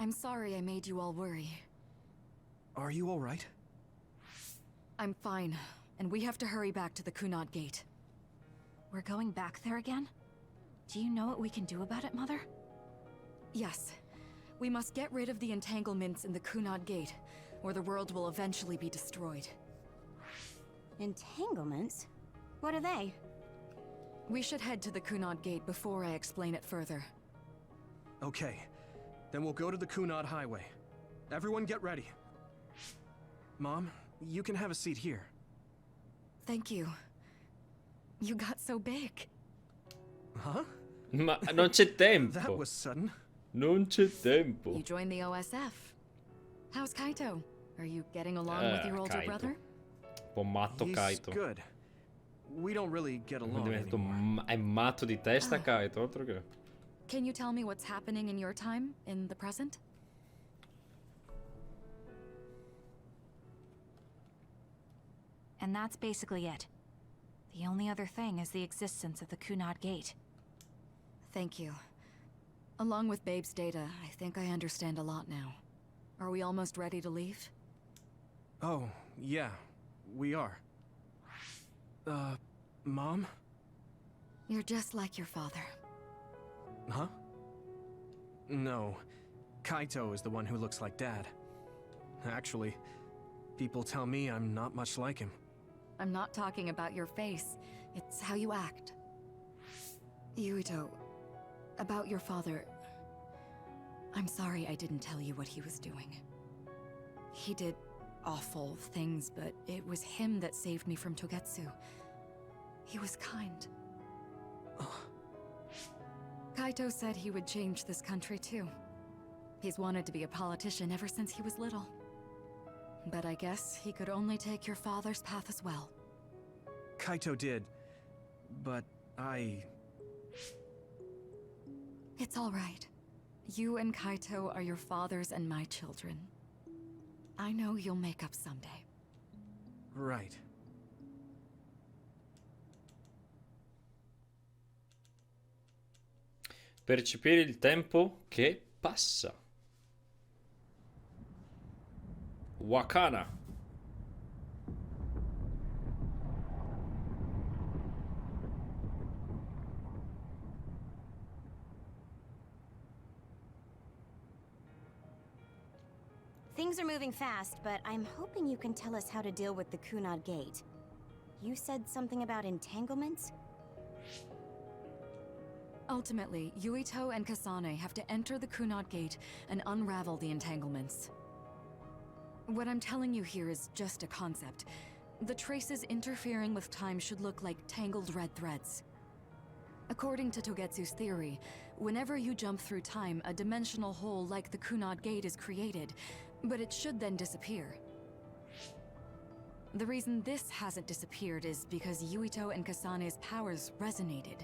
I'm sorry I made you all worry. Are you alright? I'm fine, and we have to hurry back to the Kunad Gate. We're going back there again? Do you know what we can do about it, Mother? Yes. We must get rid of the entanglements in the Kunad Gate, or the world will eventually be destroyed. Entanglements? What are they? We should head to the Kunad Gate before I explain it further. Okay. Then we'll go to the Kunad Highway. Everyone get ready. Mom, you can have a seat here. Thank you. You got so big. Huh? Ma non c'è tempo. That was sudden. Non c'è tempo. You joined the OSF. How's Kaito? Are you getting along with your older Kaito. brother? Un po' matto He's Kaito. good. We don't really get along anymore. È matto di testa Kaito, altro che. Can you tell me what's happening in your time, in the present? And that's basically it. The only other thing is the existence of the Kunad Gate. Thank you. Along with Babe's data, I think I understand a lot now. Are we almost ready to leave? Oh, yeah. We are. Mom? You're just like your father. Huh? No. Kaito is the one who looks like Dad. Actually, people tell me I'm not much like him. I'm not talking about your face. It's how you act. Yuito, about your father... I'm sorry I didn't tell you what he was doing. He did awful things, but it was him that saved me from Togetsu. He was kind. Kaito said he would change this country too. He's wanted to be a politician ever since he was little. But I guess he could only take your father's path as well. Kaito did, but It's all right. You and Kaito are your father's and my children. I know you'll make up someday. Right. Percepire il tempo che passa. Wakana. Things are moving fast, but I'm hoping you can tell us how to deal with the Kunad Gate. You said something about entanglements? Ultimately, Yuito and Kasane have to enter the Kunad Gate and unravel the entanglements. What I'm telling you here is just a concept. The traces interfering with time should look like tangled red threads. According to Togetsu's theory, whenever you jump through time, a dimensional hole like the Kunad Gate is created, but it should then disappear. The reason this hasn't disappeared is because Yuito and Kasane's powers resonated.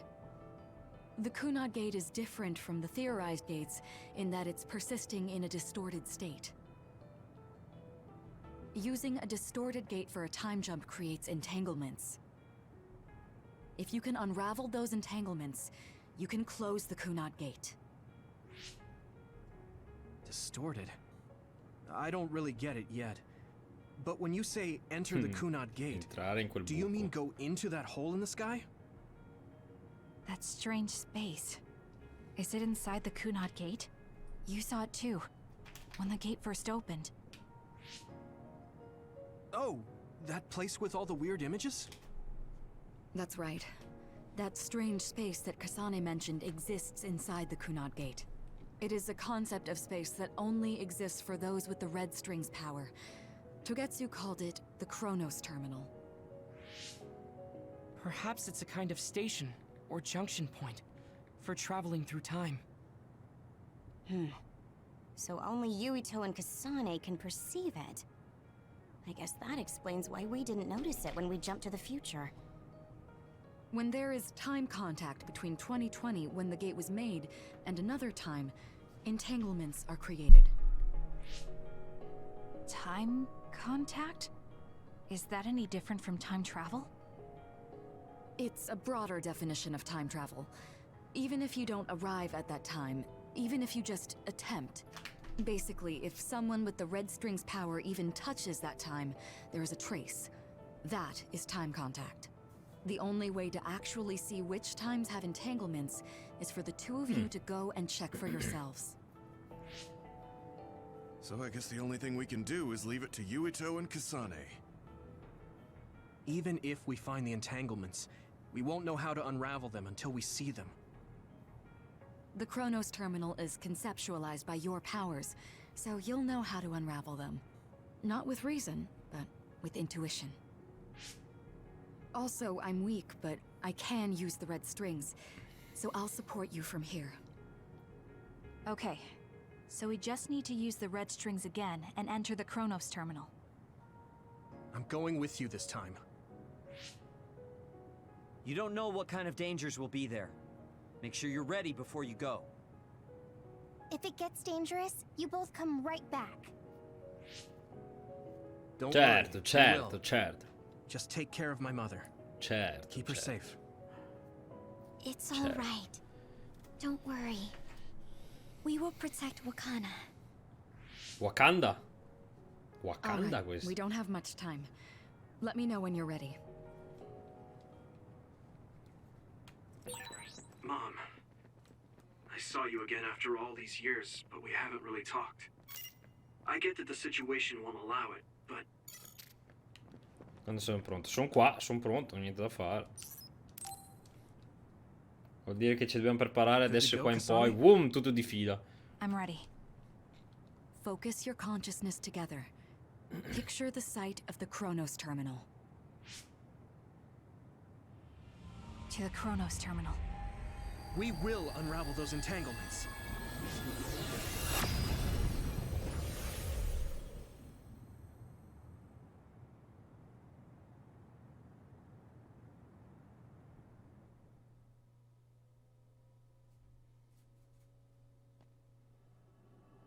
The Kunad Gate is different from the theorized gates in that it's persisting in a distorted state. Using a distorted gate for a time jump creates entanglements. If you can unravel those entanglements, you can close the Kunad Gate. Distorted? I don't really get it yet. But when you say enter the Kunad Gate, Entrare in quel do you mean buco. go into that hole in the sky? That strange space. Is it inside the Kunad Gate? You saw it too, when the gate first opened. Oh, that place with all the weird images? That's right. That strange space that Kasane mentioned exists inside the Kunad Gate. It is a concept of space that only exists for those with the red string's power. Togetsu called it the Chronos Terminal. Perhaps it's a kind of station or junction point for traveling through time. So only Yuito and Kasane can perceive it. I guess that explains why we didn't notice it when we jumped to the future. When there is time contact between 2020, when the gate was made, and another time, entanglements are created. Time contact? Is that any different from time travel? It's a broader definition of time travel. Even if you don't arrive at that time, even if you just attempt, Basically, if someone with the red string's power even touches that time, there is a trace. That is time contact. The only way to actually see which times have entanglements is for the two of you to go and check for yourselves. So I guess the only thing we can do is leave it to Yuito and Kasane. Even if we find the entanglements, we won't know how to unravel them until we see them. The Chronos terminal is conceptualized by your powers, so you'll know how to unravel them. Not with reason, but with intuition. Also, I'm weak, but I can use the red strings, so I'll support you from here. Okay, so we just need to use the red strings again and enter the Chronos terminal. I'm going with you this time. You don't know what kind of dangers will be there. Make sure you're ready before you go. If it gets dangerous, you both come right back. Don't Certo, worry, we certo, will. certo. Just take care of my mother. Certo. Keep her certo. safe. It's all right. Don't worry. We will protect Wakana. Wakanda? All Wakanda right, questo. we don't have much time. Let me know when you're ready. Mom, I saw you again after all these years, but we haven't really talked. I get that the situation won't allow it, but Quando sono pronto? Sono qua, sono pronto, niente da fare. Vuol dire che ci dobbiamo preparare adesso qua in poi. Boom, tutto di fila. I'm ready. Focus your consciousness together. Picture the site of the Chronos terminal. To the Chronos terminal. we will unravel those entanglements.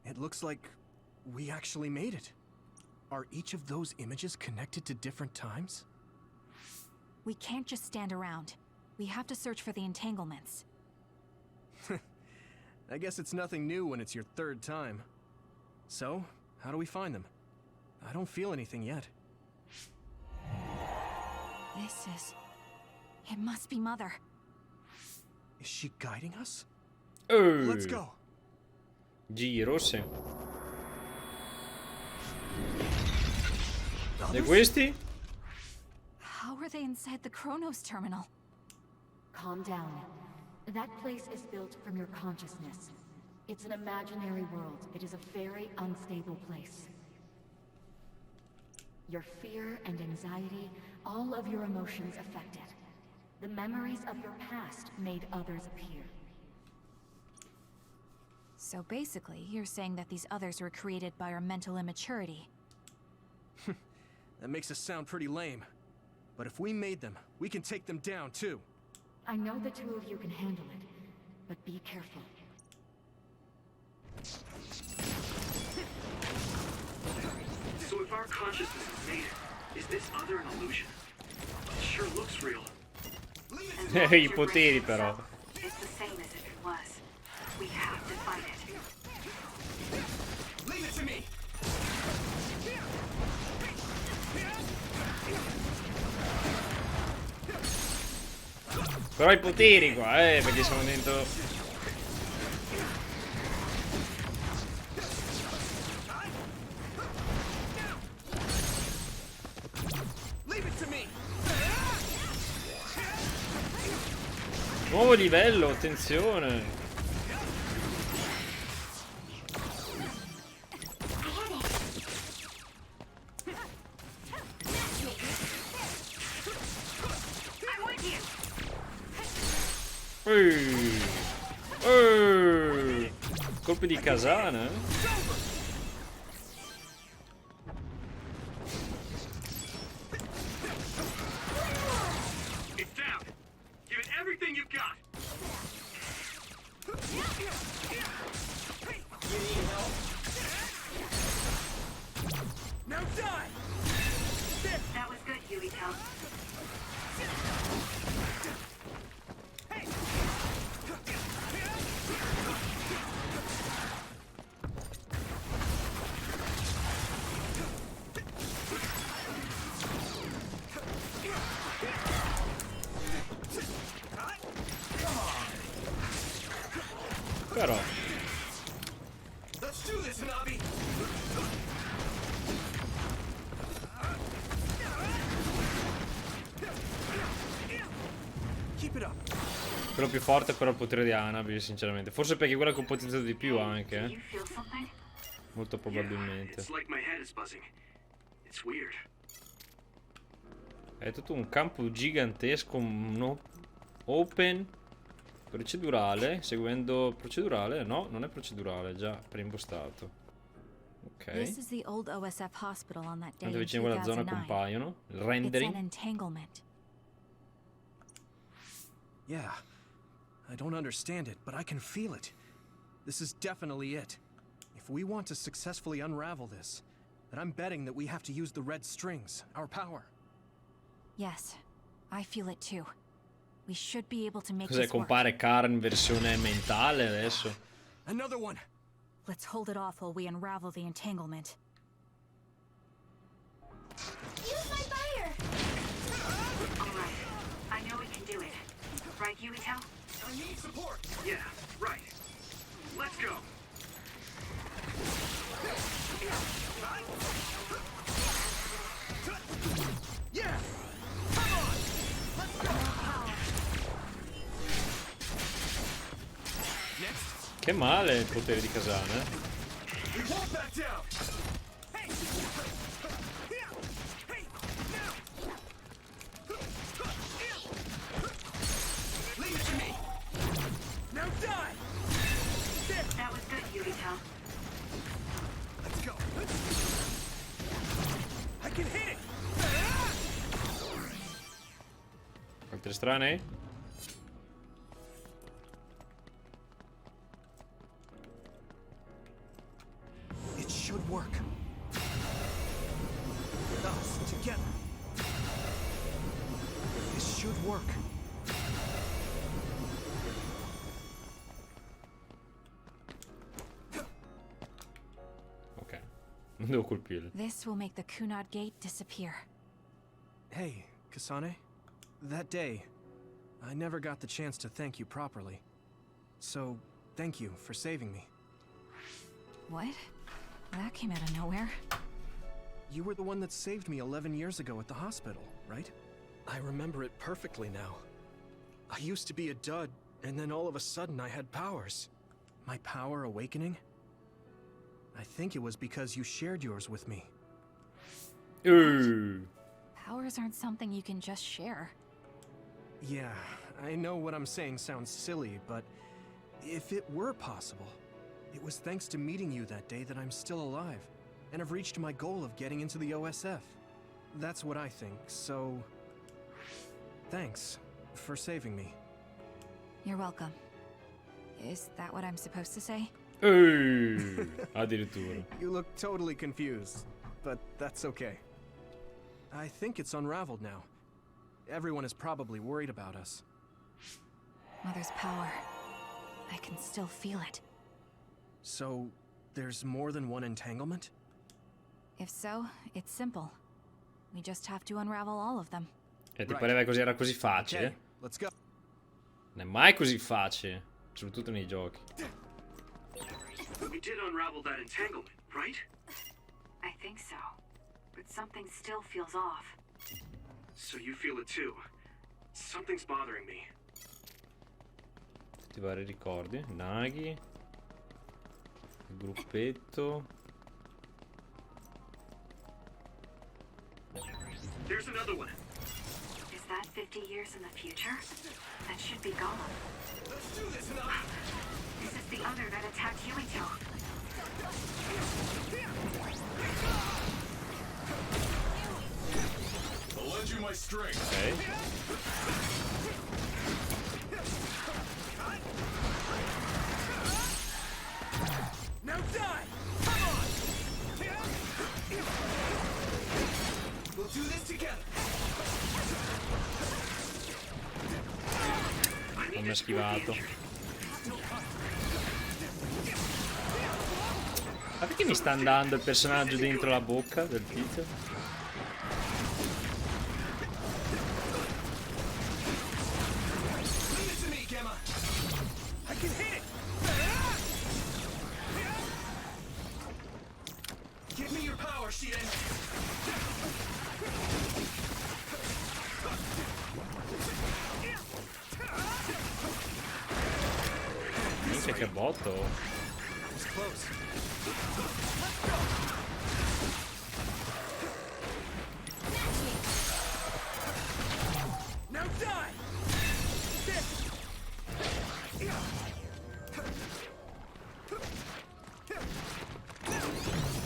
It looks like we actually made it. Are each of those images connected to different times? We can't just stand around. We have to search for the entanglements. I guess it's nothing new when it's your third time. So, how do we find them? I don't feel anything yet. This is... It must be Mother. Is she guiding us? Oh. Let's go. Giro, sì. E Others? questi? How are they inside the Chronos terminal? Calm down. That place is built from your consciousness. It's an imaginary world. It is a very unstable place. Your fear and anxiety, all of your emotions affected. The memories of your past made others appear. So basically, you're saying that these others were created by our mental immaturity. That makes us sound pretty lame. But if we made them, we can take them down too. I know the two of you can handle it, but be careful. So if our consciousness is made it, is this other an illusion? It sure looks real. I poteri però. It's the same as if it was. We have to fight it. Leave it to me! Però i poteri qua, perché sono dentro... Leave it to me! Nuovo livello, attenzione. Colpi di casana, eh? It's down. Give it everything you've got. Now die! That was good, Yuito. Però Let's do this, Hanabi. Keep it up. quello più forte è però il potere di Hanabi, sinceramente. Forse perché quella che ho ipotizzato di più anche. Molto probabilmente. È tutto un campo gigantesco, un open procedurale, seguendo procedurale? No, non è procedurale, è già preimpostato. Ok. This is the old OSF hospital on that day Quando in vicino a quella zona 2009. compaiono il It's an rendering. entanglement. Yeah. I don't understand it, but I can feel it. This is definitely it. If we want to successfully unravel this, then I'm betting that we have to use the red strings, our power. Yes, I feel it too. We should be able to make Cos'è? this work. Compare Karen in versione mentale adesso? Another one. Let's hold it off while we unravel the entanglement. Use my fire! Alright, I know we can do it. Right, Yuito? I need support. Yeah, right. Let's go. Yeah. Come on. Let's go. Next. Che male il potere di Kasane, We won't back down. Hey. Hey. Leave it to me. Now die. That was good, Yuito. Let's go. I can hit it. Altri strani? It should work. With us together. This should work. Ok. Non devo colpirli. This will make the Kunad Gate disappear. Hey, Kasane. That day, I never got the chance to thank you properly. So, thank you for saving me. What? That came out of nowhere. You were the one that saved me 11 years ago at the hospital, right? I remember it perfectly now. I used to be a dud, and then all of a sudden I had powers. My power awakening? I think it was because you shared yours with me. Powers aren't something you can just share. Yeah, I know what I'm saying sounds silly, but if it were possible, it was thanks to meeting you that day that I'm still alive, and have reached my goal of getting into the OSF. That's what I think, so... Thanks for saving me. You're welcome. Is that what I'm supposed to say? Addirittura. You look totally confused, but that's okay. I think it's unraveled now. Everyone is probably worried about us. Mother's power. I can still feel it. So, there's more than one entanglement? If so, it's simple. We just have to unravel all of them. E ti pareva così, era così facile? Okay, let's go. Non è mai così facile, soprattutto nei giochi. We did unravel that entanglement, right? I think so. But something still feels off. So you feel it too. Something's bothering me. Tutti i vari ricordi. Nagi. Il gruppetto. There's another one. Is that 50 years in the future? That should be gone. Let's do this now. This is the other that attacked Yuito. I'll lend you my string. Ok. Now die! Come on! We'll do this together. Non mi ha schivato. Ma perché mi sta andando il personaggio dentro la bocca del tizio? Leave it to me, Gemma. I can hit it. Minchia che botto. It's close. Now die!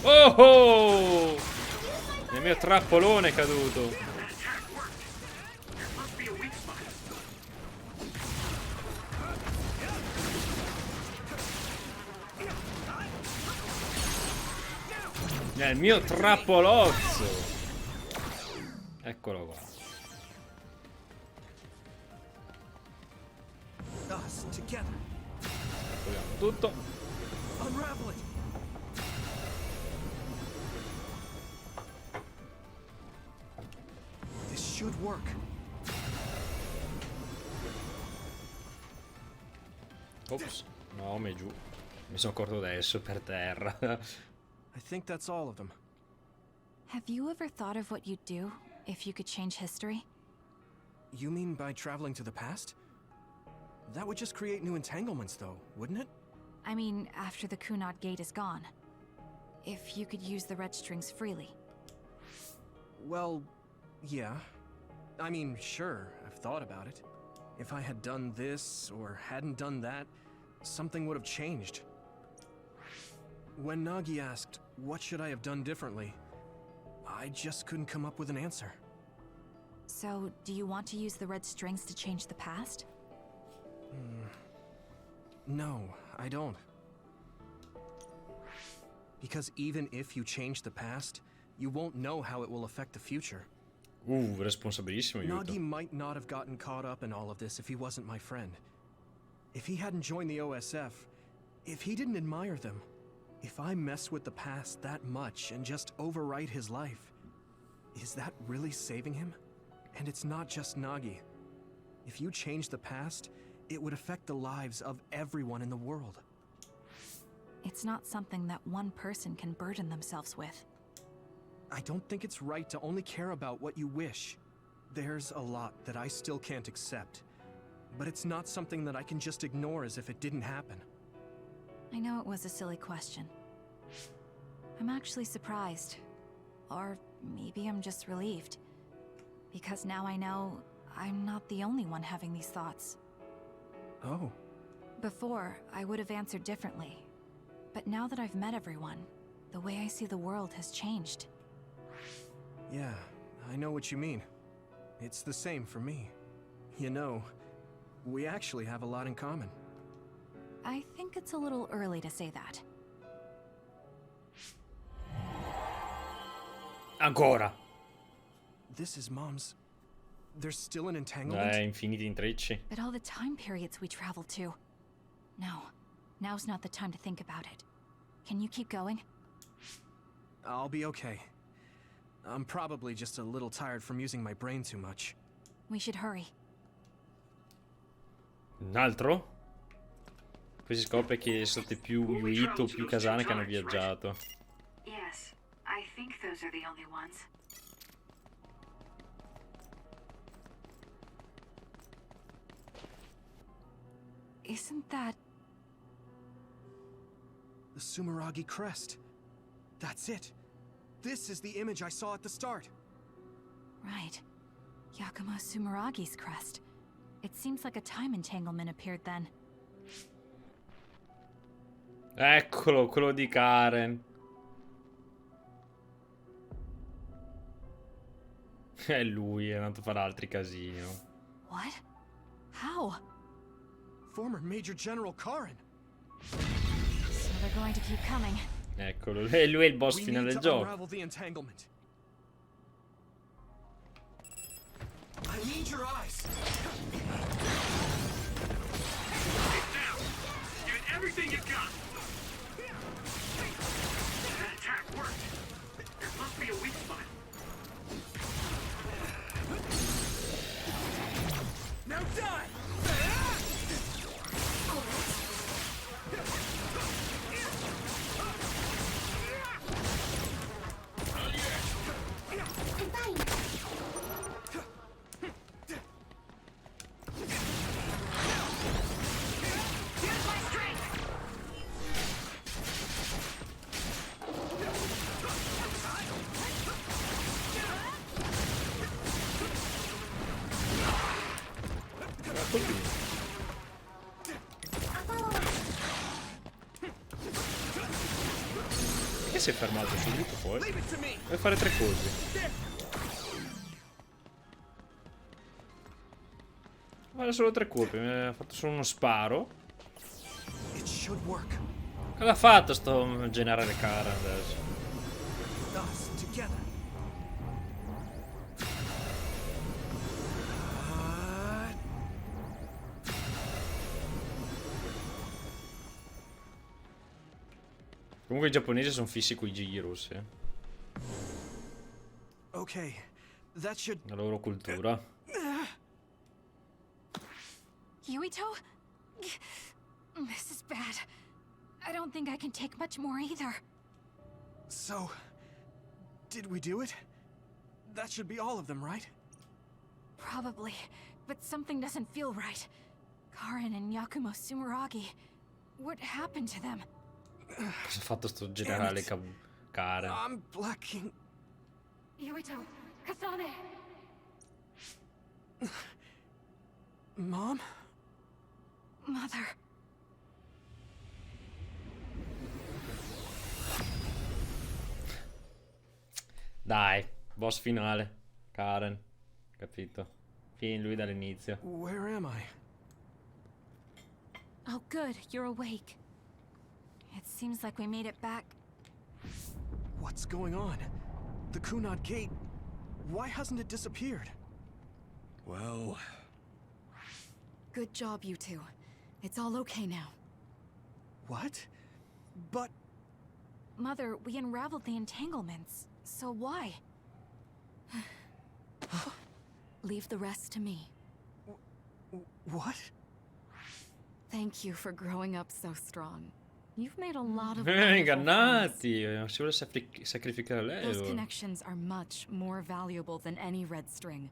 Oh oh! Il mio trappolone è caduto. Il mio trappolozzo. Eccolo qua. Us together. Togliamo tutto. Unravel it. This should work. Ops. No, mi è giù. Mi sono accorto adesso per terra. I think that's all of them. Have you ever thought of what you'd do if you could change history? You mean by traveling to the past? That would just create new entanglements, though, wouldn't it? I mean, after the Kunad Gate is gone. If you could use the red strings freely. Well, yeah. I mean, sure, I've thought about it. If I had done this, or hadn't done that, something would have changed. When Nagi asked, what should I have done differently, I just couldn't come up with an answer. So, do you want to use the red strings to change the past? No, I don't. Because even if you change the past, you won't know how it will affect the future. Responsabilissimo, aiuto. Nagi might not have gotten caught up in all of this if he wasn't my friend. If he hadn't joined the OSF, if he didn't admire them, if I mess with the past that much and just overwrite his life, is that really saving him? And it's not just Nagi. If you change the past, it would affect the lives of everyone in the world. It's not something that one person can burden themselves with. I don't think it's right to only care about what you wish. There's a lot that I still can't accept, but it's not something that I can just ignore as if it didn't happen. I know it was a silly question. I'm actually surprised. Or maybe I'm just relieved. Because now I know I'm not the only one having these thoughts. Oh. Before, I would have answered differently. But now that I've met everyone, the way I see the world has changed. Yeah, I know what you mean. It's the same for me. You know, we actually have a lot in common. I think it's a little early to say that. Ancora. This is Mom's... There's still an entanglement? Infiniti intrecci. But all the time periods we traveled to. No, now's not the time to think about it. Can you keep going? I'll be okay. I'm probably just a little tired from using my brain too much. We should hurry. Un altro? Poi si scopre che sono stati più Yuito, più Kasane che hanno viaggiato. Yes, I think those are the only ones. Isn't that... The Sumeragi crest. That's it. This is the image I saw at the start. Right. Yakumo Sumeragi's crest. It seems like a time entanglement appeared then. Eccolo, quello di Karen. È lui, è andato a fare altri casini. What? How? Former Major General Karen. So they're going to keep coming. Eccolo, e lui è il boss finale del gioco. Unravel the entanglement. I need your eyes. Get down. Give it everything you've got. That attack worked. There must be a weak spot. Now die! Perché si è fermato subito poi? Leave it to me. Deve fare 3 colpi. Guarda, solo 3 colpi, mi ha fatto solo uno sparo. It should work. Cosa ha fatto sto generale cara adesso? Us together. Comunque i giapponesi sono fissi coi gigli rossi. Okay, that should. La loro cultura. Yuito? This is bad. I don't think I can take much more either. So, did we do it? That should be all of them, right? Probably, but something doesn't feel right. Karin and Yakumo Sumeragi. What happened to them? Cosa ha fatto sto generale cara? I'm blacking. Yuito, Kasane! Mom? Mother. Dai, boss finale. Karen. Capito. Fin lui dall'inizio. Where am I? Oh good, you're awake. It seems like we made it back. What's going on? The Kunad Gate. Why hasn't it disappeared? Well, Good job, you two. It's all okay now. What? But Mother, we unraveled the entanglements. So why? Leave the rest to me. what? Thank you for growing up so strong. You've made a lot of Mi wonderful friends. ingannati. Si vuole sacrificare lei. Those allora. connections are much more valuable than any red string.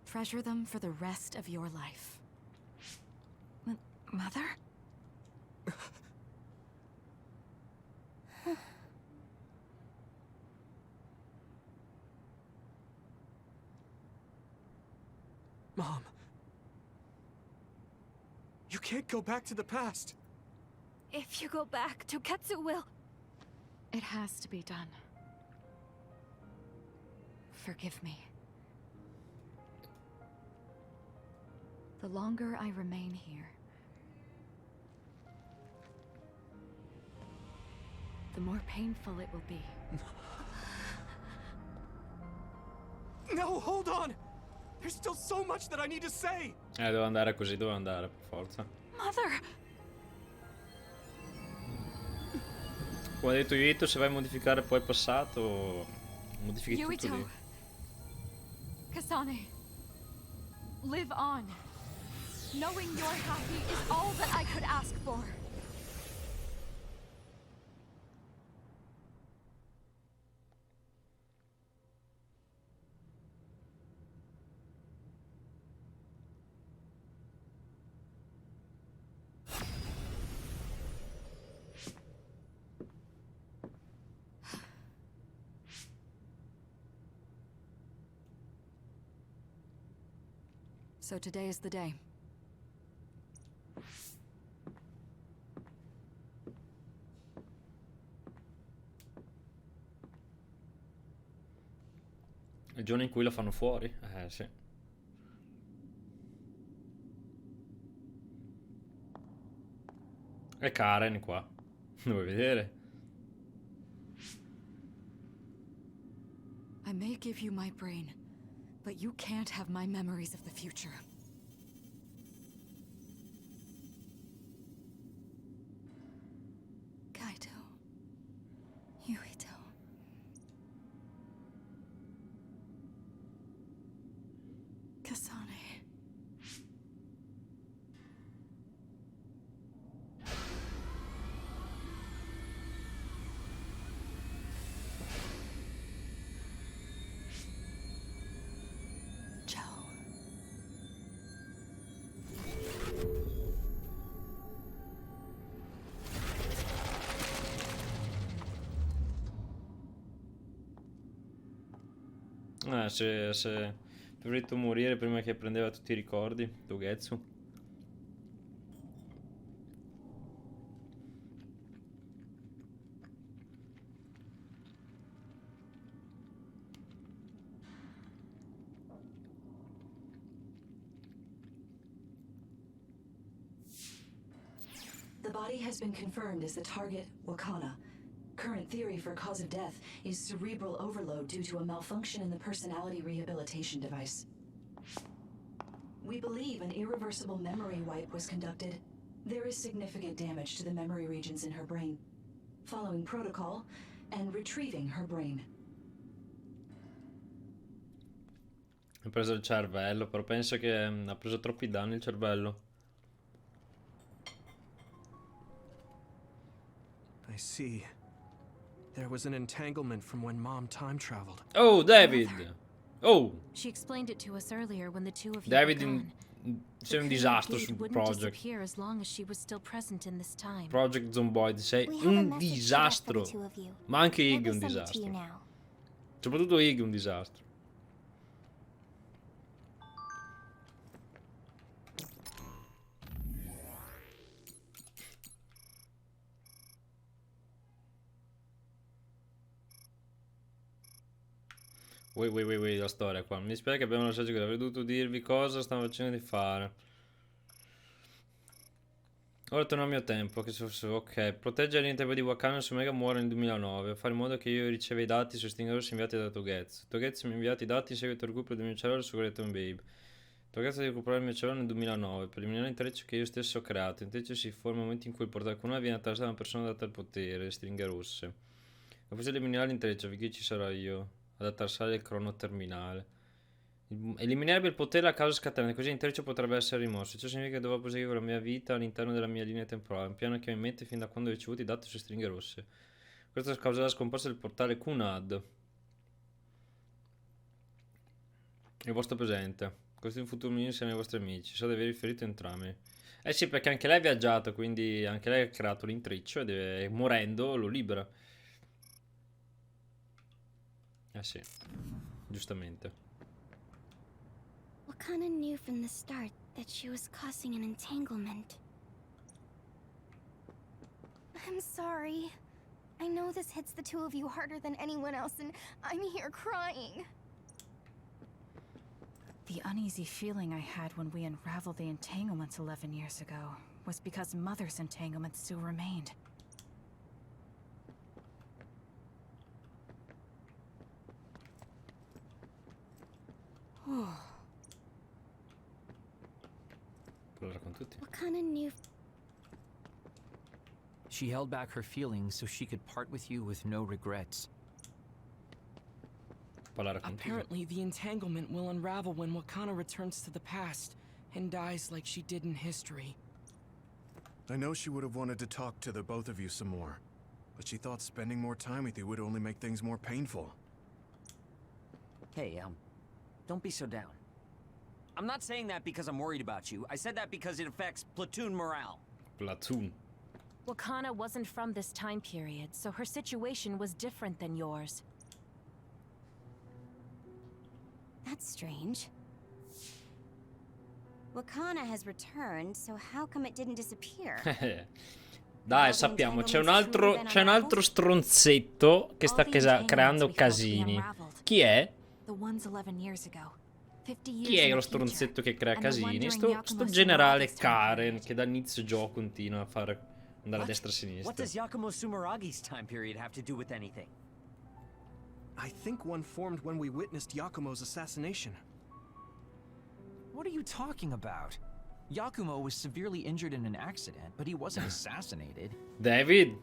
Treasure them for the rest of your life. Mother? Mom. You can't go back to the past. If you go back, Toketsu will... It has to be done. Forgive me. The longer I remain here, the more painful it will be. No, hold on! There's still so much that I need to say! Devo andare così, devo andare, per forza. Mother! Come ha detto Yuito, se vai a modificare poi il passato, modifichi tutto Yuito. lì. Kasane. Live on. Knowing you're happy is all that I could ask for. So today is the day. Il giorno in cui la fanno fuori? Sì. È Karen qua. Lo vuoi vedere? I may give you my brain, but you can't have my memories of the future. Kaito. Yuito. Kasane. Ciao. Se preferito morire prima che prendeva tutti i ricordi, Togetsu. body has been confirmed as the target, Wakana. Current theory for cause of death is cerebral overload due to a malfunction in the personality rehabilitation device. We believe an irreversible memory wipe was conducted. There is significant damage to the memory regions in her brain. Following protocol and retrieving her brain. Ha preso il cervello, però penso che ha preso troppi danni il cervello. I see. There was an entanglement from when Mom time traveled. Oh, David! Oh! She explained it to us earlier when the two of you David were gone. sei un disastro sul project. As long as she was still present in this time. Project Zomboid, sei un disastro. Ma anche Ig è un disastro. Soprattutto Ig è un disastro. Wait, la storia qua. Mi dispiace che abbiamo lasciato qui, avrei dovuto dirvi cosa stavo facendo di fare. Ora torno al mio tempo, che ok. Proteggere l'intervento di Wakana su Mega muore nel 2009. Fare in modo che io riceva i dati sui Stinger Rossi inviati da Togetsu. Togetsu mi ha inviato i dati in seguito al recupero del mio cervello su Greton Babe. Togetsu deve recuperare il mio cervello nel 2009 per eliminare l'intreccio che io stesso ho creato. L'intreccio si forma nel momento in cui il portale Kuna viene attraversato da una persona data al potere, le stringhe rosse. È possibile eliminare l'intreccio, perché ci sarò io ad attraversare il crono terminale. Eliminerebbe il potere a causa scatenante, così l'intreccio potrebbe essere rimosso. Ciò significa che dovrò proseguire la mia vita all'interno della mia linea temporale, un piano che mi mette fin da quando ho ricevuto i dati su stringhe rosse. Questo causerà la scomparsa del portale Kunad. Il vostro presente. Questo è un futuro mio insieme ai vostri amici. So di aver riferito entrambi. Eh sì, perché anche lei ha viaggiato, quindi anche lei ha creato l'intreccio e morendo lo libera. Eh sì, giustamente. Wakana knew from the start that she was causing an entanglement. I'm sorry. I know this hits the two of you harder than anyone else, and I'm here crying. The uneasy feeling I had when we unraveled the entanglements 11 years ago was because Mother's entanglements still remained. Wakana knew. She held back her feelings so she could part with you with no regrets. Apparently, the entanglement will unravel when Wakana returns to the past and dies like she did in history. I know she would have wanted to talk to the both of you some more, but she thought spending more time with you would only make things more painful. Hey, don't be so down. I'm not saying that because I'm worried about you. I said that because it affects platoon morale. Platoon. Wakana wasn't from this time period, so her situation was different than yours. That's strange. Wakana has returned, so how come it didn't disappear? Dai, sappiamo, c'è un altro stronzetto che sta creando casini. Chi è? Chi è lo stronzetto che crea casini? Sto generale Karen che dall'inizio gioco continua a fare andare a destra e a sinistra. What does Yakumo Sumeragi's time period have to do with anything? I think one formed when we witnessed Yakumo's assassination. What are you talking about? Yakumo was severely injured in an accident, but he wasn't assassinated. David?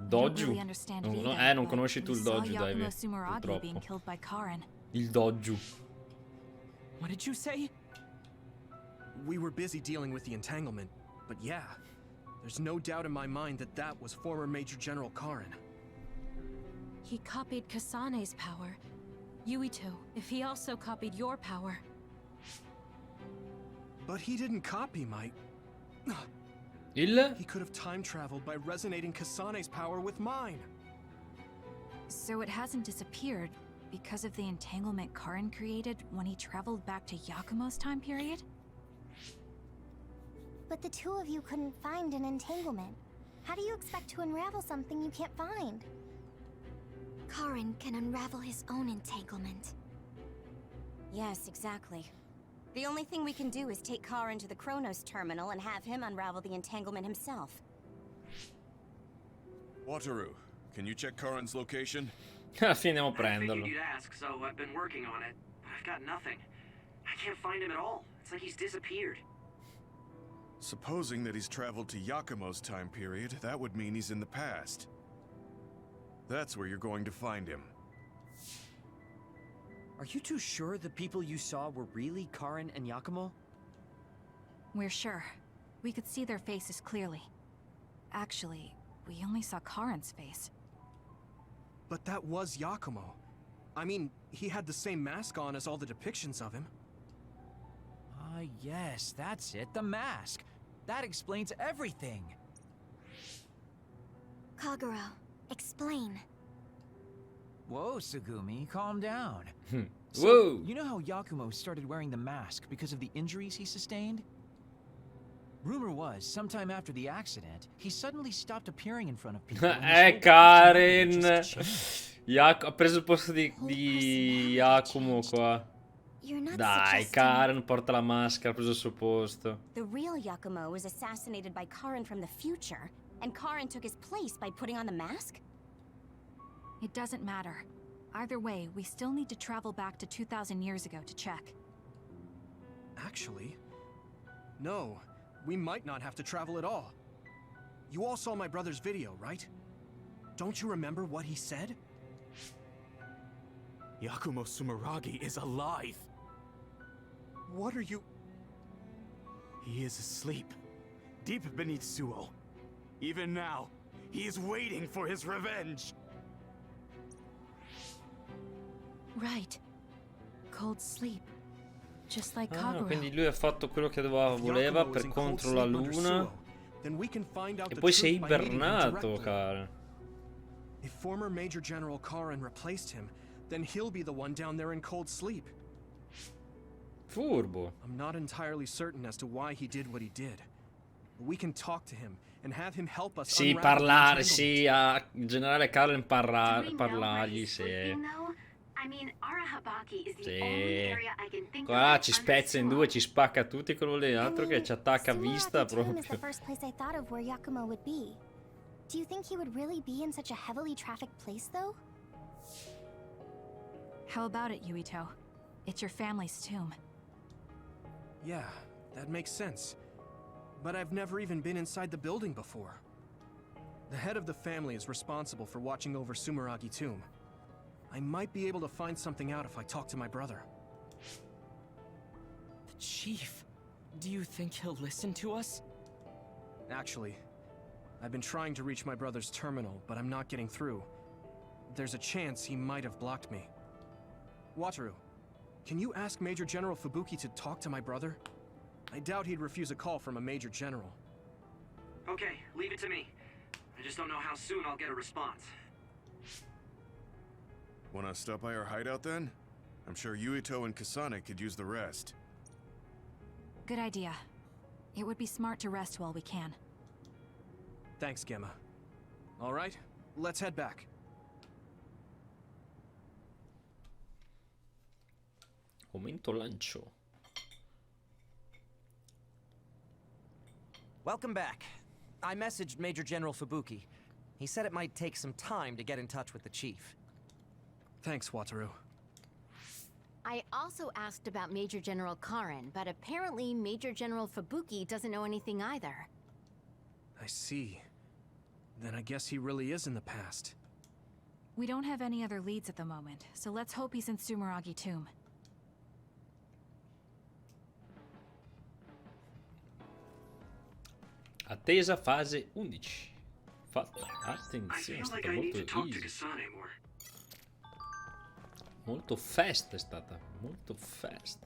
Doju? Non conosci tu il Doju, David. Purtroppo. Il Doju. What did you say? We were busy dealing with the entanglement, but yeah, there's no doubt in my mind that that was former Major General Karen. He copied Kasane's power. Yuito, if he also copied your power. But he didn't copy my... He could have time traveled by resonating Kasane's power with mine. So it hasn't disappeared because of the entanglement Karen created when he traveled back to Yakumo's time period? But the two of you couldn't find an entanglement. How do you expect to unravel something you can't find? Karen can unravel his own entanglement. Yes, exactly. The only thing we can do is take Karen to the Chronos terminal and have him unravel the entanglement himself. Wataru, can you check Karen's location? Alla fine andiamo a I figured prenderlo. you'd ask, so I've been working on it. But I've got nothing. I can't find him at all. It's like he's disappeared. Supposing that he's traveled to Yakumo's time period, that would mean he's in the past. That's where you're going to find him. Are you two sure the people you saw were really Karen and Yakumo? We're sure. We could see their faces clearly. Actually, we only saw Karen's face. But that was Yakumo. I mean, he had the same mask on as all the depictions of him. Ah, yes, that's it, the mask. That explains everything. Kagero, explain. Whoa, Tsugumi, calm down. Whoa! You know how Yakumo started wearing the mask because of the injuries he sustained? Rumor was, sometime after the accident, he suddenly stopped appearing in front of people. and his whole Karen! personality just changed. Ha preso il posto di Yakumo qua. You're not Dai, suggesting Karen porta la maschera, ha preso il suo posto. the real Yakumo was assassinated by Karen from the future, and Karen took his place by putting on the mask? It doesn't matter. Either way, we still need to travel back to 2,000 years ago to check. Actually, no. We might not have to travel at all. You all saw my brother's video, right? Don't you remember what he said? Yakumo Sumeragi is alive. What are you... He is asleep, deep beneath Suo. Even now, he is waiting for his revenge. Right. Cold sleep. Just like Ah, Kagero. quindi lui ha fatto quello che voleva per contro la luna. E poi si è ibernato, Karen. If former Major General Karen replaced him, then he'll be the one down there in cold sleep. Furbo. I'm not entirely certain as to why he did what he did. But we can talk to him and have him help us. Sì, parlare, sì, a generale Karen parlargli, sì. Sì. Qua ci spezza in due, ci spacca tutti quello lì, altro che ci attacca a vista Sumeragi Tomb is the proprio. first place I thought of where Yakumo would be. Do you think he would really be in such a heavily trafficked place, though? How about it, Yuito? It's your family's tomb. Yeah, that makes sense. But I've never even been inside the building before. The head of the family is responsible for watching over Sumeragi Tomb. I might be able to find something out if I talk to my brother. The chief. Do you think he'll listen to us? Actually, I've been trying to reach my brother's terminal, but I'm not getting through. There's a chance he might have blocked me. Wataru, can you ask Major General Fubuki to talk to my brother? I doubt he'd refuse a call from a Major General. Okay, leave it to me. I just don't know how soon I'll get a response. Wanna stop by our hideout then? I'm sure Yuito and Kasane could use the rest. Good idea. It would be smart to rest while we can. Thanks, Gemma. All right, let's head back. Momento lancio. Welcome back. I messaged Major General Fubuki. He said it might take some time to get in touch with the chief. Thanks, Wataru. I also asked about Major General Karen, but apparently Major General Fubuki doesn't know anything either. I see. Then I guess he really is in the past. We don't have any other leads at the moment, so let's hope he's in Sumeragi Tomb. Attesa fase 11. Fatta. I Attenzione, è feel like stata I need to molto talk to easy. Kasane more. Molto fast è stata. Molto fast.